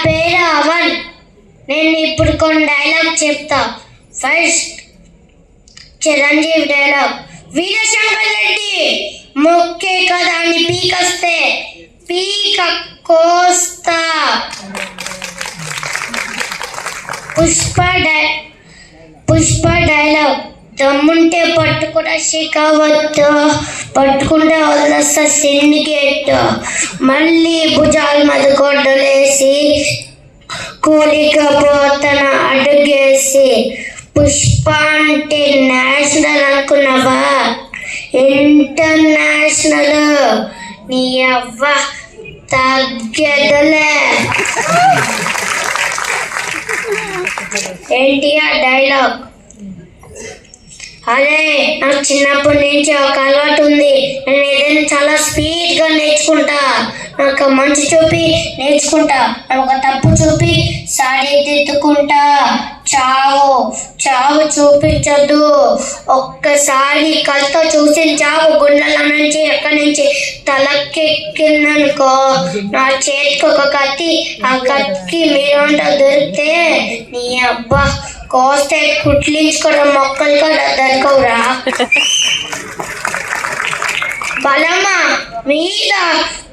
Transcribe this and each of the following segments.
పేరు అవన్. నేను ఇప్పుడు కొన్ని డైలాగ్ చెప్తా. First Chiranjeevi dialogue. వీరశంకర్ రెడ్డి మొక్కే కదా అని పీకొస్తే పీక కోస్తా. పుష్ప డైలాగ్. దమ్ముంటే పట్టుకున్న శిఖవత్, పట్టుకుంటే వదిలేస్తా సిండికేట్. మళ్ళీ భుజాల మీద గొడ్డలేసి కూలికపోతన అడుగేసి. పుష్ప అంటే నేషనల్ అనుకున్నావా? ఇంటర్నేషనల్. నీ అవ్వ తగ్గదలే. ఎన్టీఆర్ డైలాగ్. అదే నాకు చిన్నప్పటి నుంచి ఒక అలవాటు ఉంది. నేను ఏదైనా చాలా స్పీడ్గా నేర్చుకుంటా. నాకు మంచి చూపి నేర్చుకుంటా, ఒక తప్పు చూపి సరిదిద్దుకుంటా. చావు చూపించద్దు. ఒక్కసారి కళ్ళతో చూసిన చావు గుండెల నుంచి ఎక్కడి నుంచి తలకెక్కిందనుకో, నా చేతికి ఒక కత్తి, ఆ కత్తికి మీరంతా దొరికితే నీ అబ్బా కోస్తే కుట్లించుకోవడం మొక్కలు కూడా దొరకవురా. బలమా మీద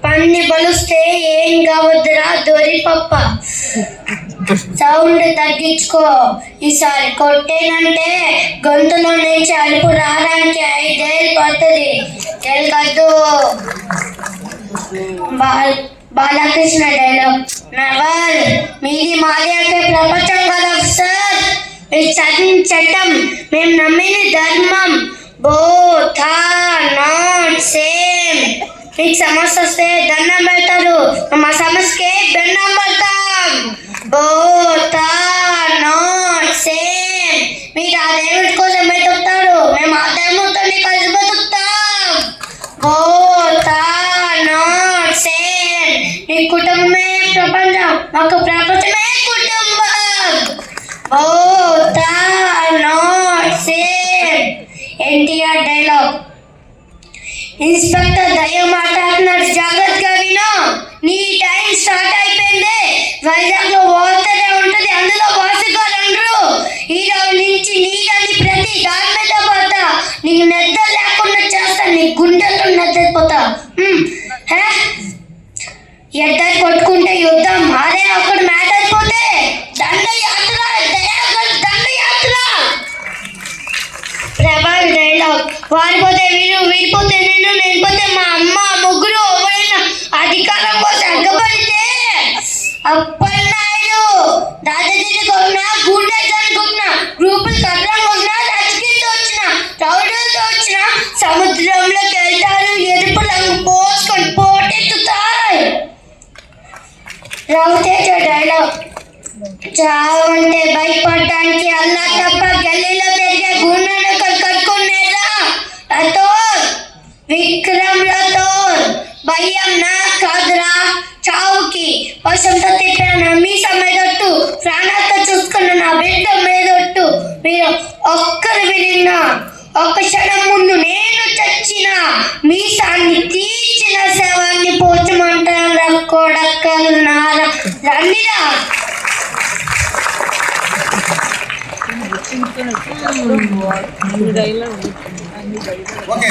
పంది బలుస్తే ఏం కావద్దురా దొరిపప్ప. సౌండ్ తగ్గించుకో. ఈసారి కొట్టేనంటే గొంతులో నుంచి అలుపు రావడానికి 5 ఏళ్ళు పడుతుంది. తెలుగద్దు. బాలకృష్ణ డైలాగ్. నవల్ మీది మాది అంటే ప్రపంచం కదా సార్. మీరు చదివిన చట్టం, మేము నమ్మిన ధర్మం. Both are not same. మీకు సమస్య వస్తే దండం పెడతారు, మా సమస్యకే దండం పెడతాం. Both are not same. మీరు ఆ దేవుడి కోసం బతుకుతారు, మేము ఆ దేవుడితో కలిసి బతుకుతాం. Both are not same. నీ కుటుంబమే ప్రపంచం, మాకు ప్రపంచమే కుటుంబం. Both are not same. NTR dialogue. Inspector దయ్యం మాట్లాడుతున్నాడు, జాగ్రత్తగా విను. నీ టైం స్టార్ట్ అయిపోయింది. వైజాగ్లో వార్తనే ఉంటుంది, అందులో వాసుగారు అనరు. ఈ రోజు నుంచి నీళ్ళని ప్రతి దాని మీద పోతా. నీకు నిద్ర లేకుండా చేస్తా, నీ గుండెల్లో నిద్రపోతా. ఎద్దరు కొట్టుకుంటే యుద్ధం, అదే అక్కడ మ్యాటర్ పోతే దండయాత్ర. ప్రభాస్ డైలాగ్. వారిపోతే వీరు, వీరిపోతే నేను, నేను పోతే మా అమ్మ, ముగ్గురు ఎవరైనా అధికారం కోసం అగ్గపడితే అప్పన్నాయుడు దాదాగిరి కొన్నా, గుండె జరుగుతున్నా, గ్రూపులు కట్నం కొన్నా, రాజకీయాలతో వచ్చిన, రౌడీలతో వచ్చిన, సముద్రంలోకి వెళ్తారు, ఎరుపు రంగు పోసుకొని పోటెత్తుతాయి. రవితేజ డైలాగ్. చావంటే భయపడటానికి అల్లా తప్ప గల్లీలో తిరిగే గుండెను కట్టుకునేలా. రాథోర్, విక్రమ్ రాథోర్. భయం నా కాదురా చావుకి. వర్షంతో తిప్పిన మీసం మీదొట్టు, ప్రాణాలతో చూసుకున్న నా బిడ్డ మీదొట్టు. మీరు ఒక్కరు వినిన ఒక్క క్షణం ముందు నేను చచ్చిన మీసాన్ని తీర్చిన శవాన్ని పోచమంటారా కొడకల్నారా. రండిరా. ఓకే.